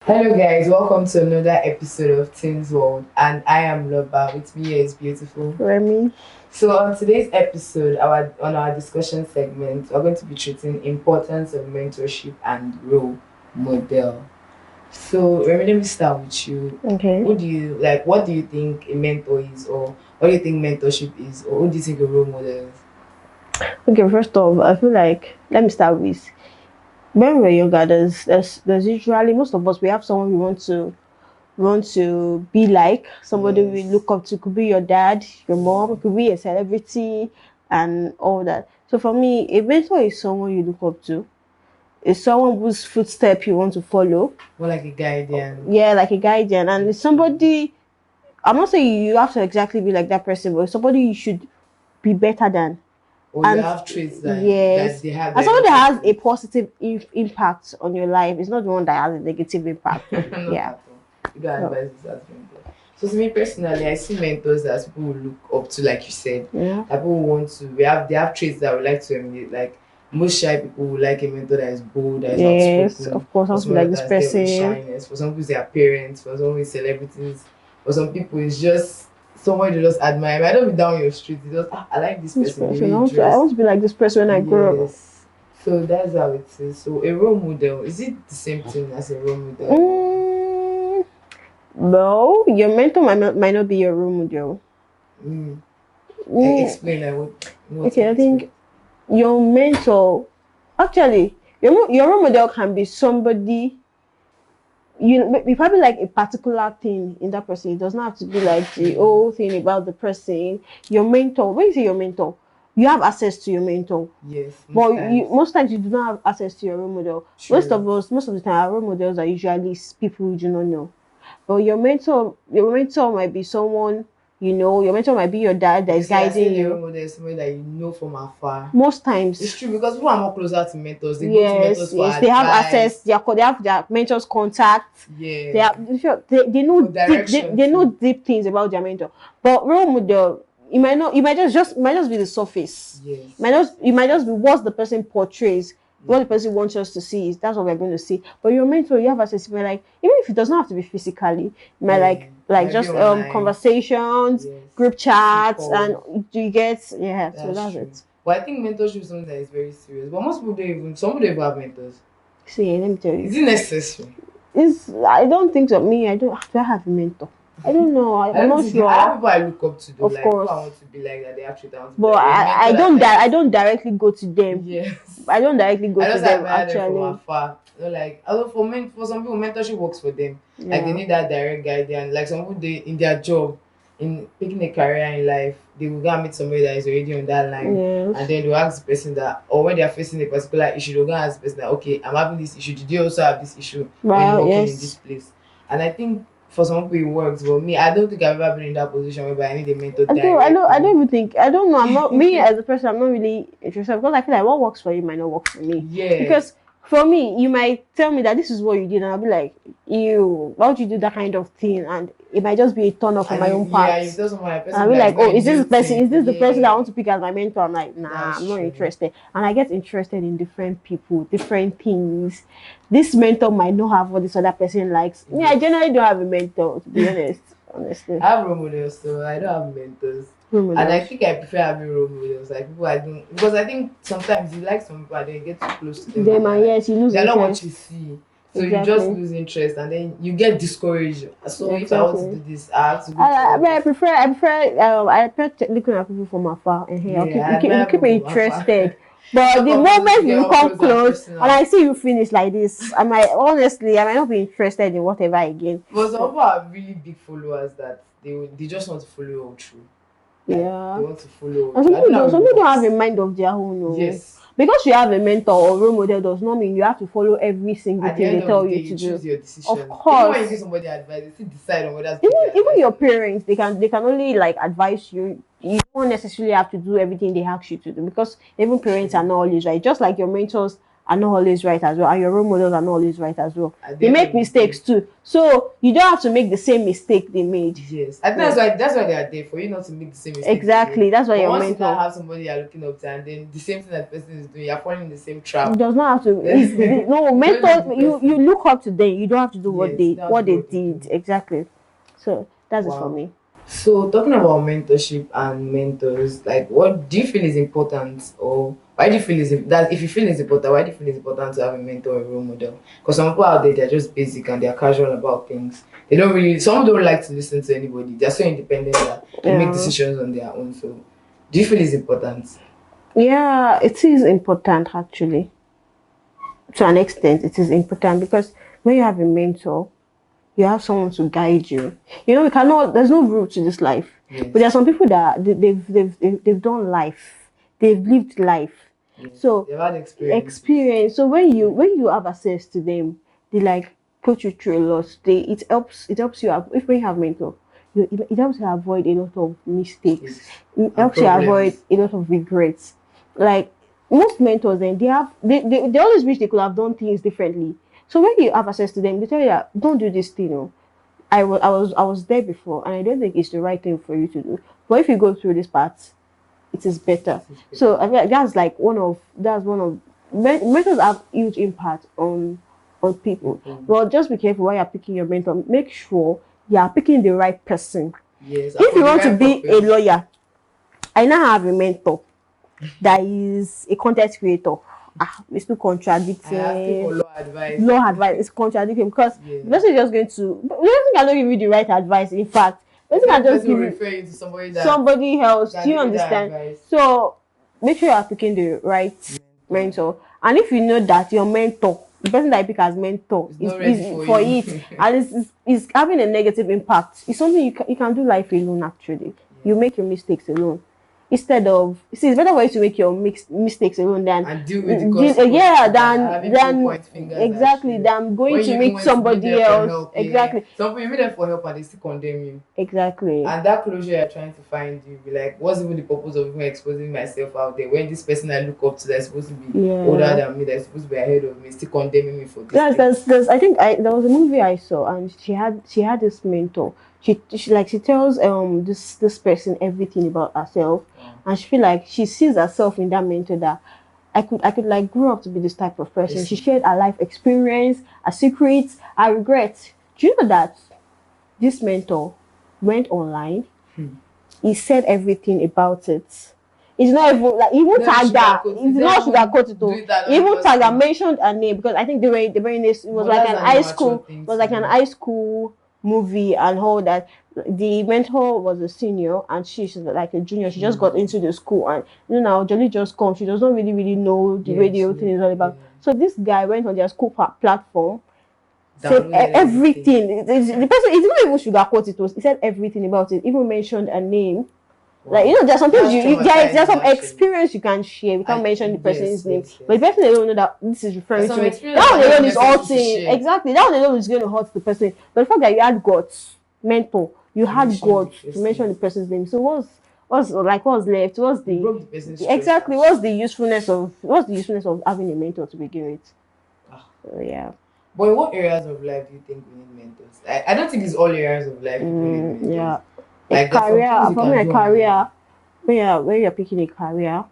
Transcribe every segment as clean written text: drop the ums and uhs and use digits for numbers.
Hello guys, welcome to another episode of TeensWorld, and I am Loba. With me here is beautiful Remy. So on today's episode, our discussion segment, we're going to be treating importance of mentorship and role model. So Remy, let me start with you. Okay. Who do you like? What do you think a mentor is, or what do you think mentorship is, or who do you think a role model is? Okay, first off, I feel like let me start with when we're younger, there's usually most of us we have someone we want to be like, somebody we Yes. look up to. Could be your dad, your mom, could be a celebrity and all that. So for me, a mentor is someone you look up to. It's someone whose footstep you want to follow. More like a guardian. Yeah, like a guardian. And it's somebody, I'm not saying you have to exactly be like that person, but it's somebody you should be better than. Or you And have traits that yes, they have. and That someone you that has also a positive impact on your life is not the one that has a negative impact. not Yeah. at all. You don't So, advise this as mentor. So to me personally, I see mentors as people who look up to, like you said. yeah. Like people who want to. They have traits that we like to emulate. Like most shy people would like a mentor that is bold, that is Yes, outspoken, of course, I or want to be someone like that this has dealt with person. shyness. For some people, it's their parents. For some, it's celebrities. For some people, it's just someone you just admire. I don't be down your street. You just I like this This person. The person. way I he want to. I dressed. want to be like this person when I grow up. Yes. So that's how it is. So a role model, is it the same thing as a role model? Mm, no, your mentor might not be your role model. Mm. Mm, Explain like what okay, you I explain. think your mentor, actually, your role model can be somebody you probably like a particular thing in that person. It does not have to be like the whole thing about the person. Your mentor, when you say your mentor, you have access to your mentor. Yes, But most times. most times you do not have access to your role model. True. Most of the time, our role models are usually people you do not know. But your mentor might be someone you know. Your mentor might be your dad that Okay, is so you're guiding saying a role you. model is somebody that you know from afar. Most It's times, true because people are more closer to mentors. They go to yes, mentors for yes, they have access. advice. They have their mentors' contact. They Yeah. have they know For deep direction they know too. deep things about their mentor. But role model, it might not. It might just be the surface. Yes. It might just be what the person portrays. What the person wants us to see is that's what we're going to see. But your mentor, you have access. You might like even if it does not have to be physically, you might Yeah. like Might be just online. conversations, Yes. group Quick chats, and calls. you get yeah. So That's that's true. it. But I think mentorship is something that is very serious. But most people don't even some people don't even have mentors. See, let me tell you. Is it necessary? It's I don't think so. Me, I don't. Do I have a mentor? I don't know. I I'm don't not think I have sure. people I look up to though, Of like people I course, want to be like that they actually want to be but like a mentor that I like don't directly go to them. yes. I don't directly go I to just them admire them from actually. afar. You know, like although for some people mentorship works for them. Like they Yeah. need that direct guidance. Like some people they in their job, in picking a career in life, they will go and meet somebody that is already on that line. And Yes. then they'll ask the person that or when they are facing a particular issue, they'll go and ask the person that okay, I'm having this issue. Did you also have this issue when you're Well, working in this yes. place? And I think for some people it works, but me, I don't think I've ever been in that position whereby I need a mentor I directly. don't even think. I don't know. I'm not me as a person. I'm not really interested because I feel like what works for you might not work for me. Yes. Because for me, you might tell me that this is what you did, and I'll be like, "You, why would you do that kind of thing?" And it might just be a turn off on And my own you part. tell someone a person I'll be be like it's like, not oh, a new is thing. this the person that I Yeah, want to pick as my mentor? I'm like, nah, I'm that's not true. interested. And I get interested in different people, different things. This mentor might not have what this other person likes. Me, I Yes. generally don't have a mentor, to be honest. Honestly. I have role models, so I don't have mentors. Role And I models. think I prefer having role models, like people I don't because I think sometimes you like some people and then you get too close to them and Them and yes, you lose they're not what you interest. see. So you just Exactly. lose interest and then you get discouraged. So if I want to do Exactly. this, I have to go through all But this. I prefer looking at people from afar, and hey, Yeah, I you admire keep me people from afar. interested. But Talk the of those to moment get you up come close and close and personal. I see you finish like this, I might not be interested in whatever again. But some So, people are really big followers that they just want to follow all through. Like they yeah. want to follow all And through. I don't know how some it people don't have a works. mind of their own. No. Yes. Because you have a mentor or role model does not mean you have to follow every single At the thing they end of the tell day, you you to choose do. your Of decision. Even when you give course, somebody advice, they still decide on whether to take the even advice your or not. parents, they can only like advise you. You don't necessarily have to do everything they ask you to do because even parents are True. not always right. Just like your mentors are not always right as well, and your role models are not always right as well. At the They end make of the mistakes too, so you don't have to make the same mistake they made. Yes, I think that's why they are there, for you not to make the same mistakes they made. Exactly, that's why But your once you now mentor. have somebody you're looking up to, and then the same thing that person is doing, you're falling in the same trap. It does not have to. Then No, you don't mentor. need the You person. look up to them. You don't have to do what Yes, you they don't have to what do they what they did do. exactly. So that's it for Wow. me. So talking about mentorship and mentors, like what do you feel is important, or why do you feel is that if you feel it's important, why do you feel it's important to have a mentor or a role model? Because some people out there they're just basic and they're casual about things. They don't really. Some don't like to listen to anybody. They're so independent that they make Yeah, decisions on their own. So, do you feel it's important? yeah. It is important actually. To an extent, it is important because when you have a mentor, you have someone to guide you. You know, we cannot. There's no rule to this life. But there are Yes. some people that they've done life. They've lived life. Yes. So They've had experiences. experience. So when you have access to them, they like coach you through a lot. It helps you if when you have mentor, it helps you avoid a lot of mistakes. Mistakes It and helps you avoid problems. a lot of regrets. Like most mentors, then they always wish they could have done things differently. So when you have access to them, they tell you that don't do this thing. Oh. I was there before, and I don't think it's the right thing for you to do. But if you go through this path, it is better. It is So better. I feel like that's one of mentors have huge impact on people. People. Well, just be careful when you're picking your mentor. Make sure you are picking the right person. Yes, and If for you the want to right be a purpose. lawyer, I now have a mentor that is a content creator. It's too I ask you for contradicting. law advice. Law advice is contradicting because the Yes. person is just going to. The person cannot give you the right advice. In fact, the The person can same just person will give you refer you to somebody that somebody else. Do can you give you that understand? advice. So make sure you are picking the right Mentor mentor. And if you know that your mentor, the person that you pick as mentor, is is, not ready is for for you. it and is having a negative impact, it's something you can do life alone actually. You Yeah. make your mistakes alone. Instead of see, it's better for you to make your mistakes alone than And deal with the consequences yeah than than having people than point fingers at exactly you. than going When to you even meet went to meet somebody them for else. help, yeah. Exactly. Some people you meet them for help and they still condemn you. Exactly. And that closure you're trying to find, you be like, what's even the purpose of even exposing myself out there when this person I look up to that's supposed to be older Yeah. than me, that's supposed to be ahead of me, is still condemning me for this There's, thing? there's, there's, I think there was a movie I saw, and she had this mentor. She tells this person everything about herself, Wow. and she feel like she sees herself in that mentor that I could like grow up to be this type of person. She Listen, shared her life experience, her secrets, her regrets. Do you know that this mentor went online? hmm. He said everything about it. It's not even like he even Never tagged her. sugarcoat it. It's not Never sugarcoat it do all. it He even tagged her, anonymously. mentioned her name because I think they were in this. It was But like that's an an high immature school. thing It was to like an do. high school movie and all that. The mentor was a senior and she's like a junior. She just got into the school and now Jolie just comes. She does not really know the way Yeah, the whole thing is all yeah. about. So this guy went on their school platform, said Downloaded everything. everything. The person, it didn't even sugarcoat it. He said everything about it. Even mentioned a name like Wow. there's sometimes That's there's traumatizing some actually. experience you can share without mentioning the Yes, person's name, yes, but the yes. person alone know that this is There's referring to some me. experience That that one are not alone is necessary to hurting. share. Exactly, that one alone is going to hurt the person. But the fact that you had guts, mentor, you To had mention the guts to mention person. the person's name. So what's left? You broke the person's trust Exactly actually. what's the usefulness of having a mentor to begin with? Ah. So yeah. But in what areas of life do you think we need mentors? I don't think it's all areas of life people need mentors. Yeah. A Like there's some things career, you for me, can a do on your own career. When you're picking a career,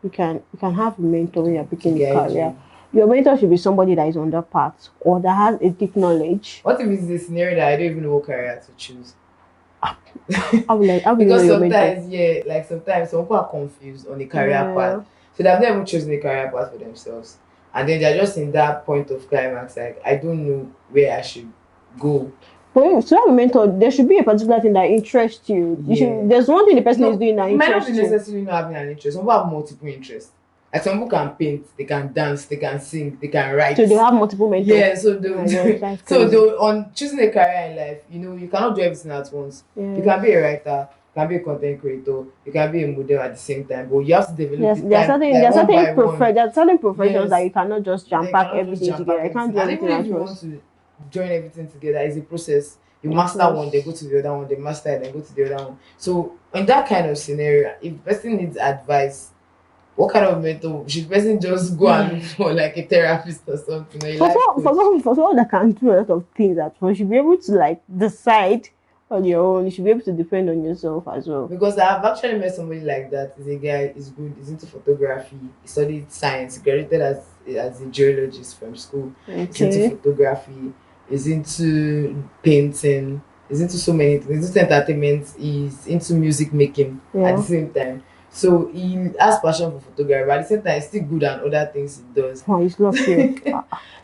you can have a mentor when you're to picking a guide career. you. Your mentor should be somebody that is on that path or that has a deep knowledge. What if it's a scenario that I don't even know what career to choose? How will you know Because your mentor? sometimes, yeah, like sometimes some people are confused on the career path. Yeah. So they've never chosen a career path for themselves. And then they're just in that point of climax, like I don't know where I should go. For you to have a mentor, there should be a particular thing that interests you. You Yeah. should. There's one thing the person is No, doing that it might not be interests you. necessarily not having an interest. Some people have multiple interests. Like some people can paint, they can dance, they can sing, they can write. So they have multiple mentors. Yeah, so Oh my gosh, that's so crazy. on choosing a career in life, you cannot do everything at once. You Yeah. can be a writer, you can be a content creator, you can be a model at the same time, but you have to develop Yes, the time like one by one. there are certain professions that Yes, you cannot just jam they pack cannot just everything jump back together. You can't everything. do And even everything if at you want once. to join everything together, it's a process. You Of master one, then course. go to the other one, then master it, then go to the other one. So in that kind of scenario, if the person needs advice, what kind of mentor should the person just go and look for like a therapist or something, or a life coach? For someone that can do a lot of things at once, you should be able to like decide on your own. You should be able to depend on yourself as well. Because I've actually met somebody like that. He's a guy, he's good, he's into photography, he studied science, he graduated as a geologist from school, he's into Okay. photography, he's into painting, he's into so many things, he's into entertainment, he's into music making at the Yeah. same time. So he has passion for photography, but at the same time he's still good at other things he does. Oh, he's lucky.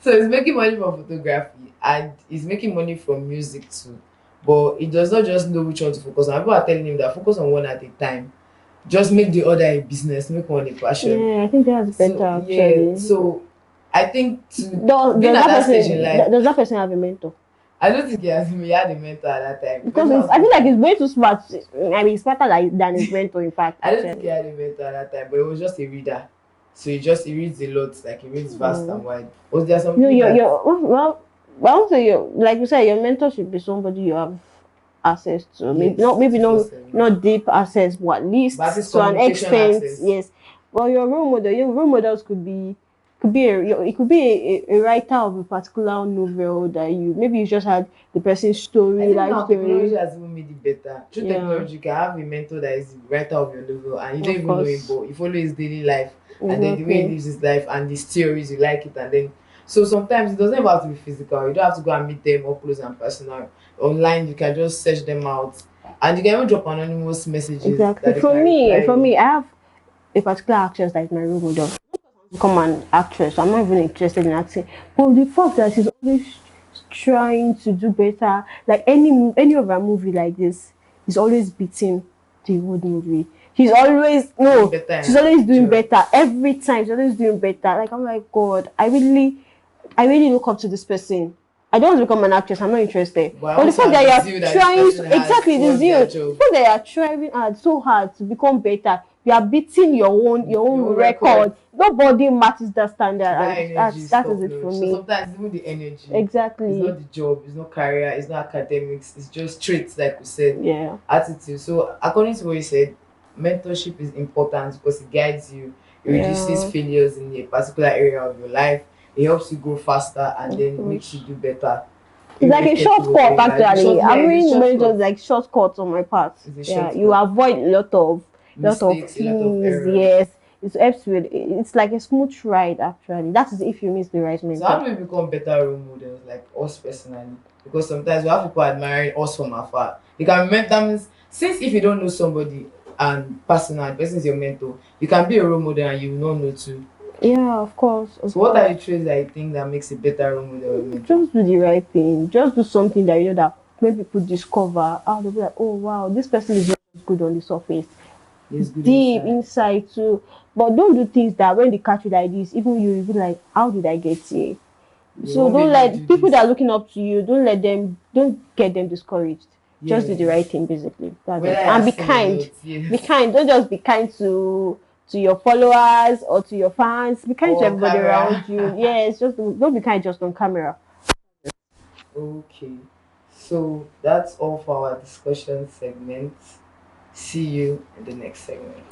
So he's making money from photography and he's making money from music too. But he does not just know which one to focus on. People are telling him that focus on one at a time. Just make the other a business, make one a passion. Yeah, I think that's better So yeah, actually. so I think to being Does at that that stage in person life, does that person have a mentor? I don't think he had a mentor at that time. Because I feel like he's way too smart. I mean, he's smarter than his mentor, in fact. I don't think he Actually. had a mentor at that time, but he was just a reader. So he reads a lot, like he reads vast and wide. Was there some No, people that well, also you like you said, your mentor should be somebody you have access to. Maybe not 247. not deep access, but at least But this to an communication extent, access. yes. Well, your role models it could be a writer of a particular novel that you just had the person's I story, think life now technology story. has even made it better. Through Yeah, technology, you can have a mentor that is the writer of your novel and you don't of even know him, course. but you follow his daily life and then the way he Exactly. lives his life and his theories, you like it. And then, so sometimes it doesn't even have to be physical. You don't have to go and meet them up close and personal. Online, you can just search them out and you can even drop anonymous messages Exactly. that they can reply For you. me, I have a particular actress that is my role model. Become an actress. I'm not even interested in acting. But the fact that she's always trying to do better, like any of her movie like this, is always beating the old movie. She's always Doing no, better she's in always doing job. better every time. She's always doing better. Like I'm like God, I really look up to this person. I don't want to become an actress. I'm not interested. But I But the also fact have that the you zeal are that this trying person so has exactly the towards their zeal, the job. fact that you are trying so hard to become better, you are beating your Your own own record. record. Nobody matches that standard, That and energy is that is top it for notch. So me. sometimes even the energy, it's not Exactly. the job, it's not career, it's not academics, it's just traits, like we said, Yeah. attitude. So according to what you said, mentorship is important because it guides you, it reduces Yeah. failures in a particular area of your life, it helps you grow faster and Of then makes you course. do better, It's like a irrespective of shortcut, whatever. The actually. short, I'm yeah, it's a reading shortcut. just like shortcuts on my part. It's a Yeah, you shortcut. avoid lot of Mistakes, a lot of things. errors. Yes, it helps with. It's like a smooth ride, actually. That is if you miss the right So how mentor. do we become better role models, like us personally? Because sometimes we have people admiring us from afar. You can remember that means since if you don't know somebody and personal, the person is your mentor, you can be a role model and you will not know too. Yeah, of course, of So what course. are the traits that you think that makes a better role model or mentor? Just do the right thing. Just do something that you know that when people discover, they'll be like, oh wow, this person is not just good on the surface. He's good Deep inside. inside too. But don't do things that when they catch you like this, even you will be like, how did I get here? Yeah, So what don't made me let do people that this? are looking up to you, don't get them discouraged. Just do the right Yes. thing, basically. That's Whether it. I And have be seen or kind. not, Be yes. kind. Don't just be kind to your followers or to your fans. Be kind to Or on everybody around you. camera. Yes, just don't be kind just on camera. Okay. So that's all for our discussion segment. See you in the next segment.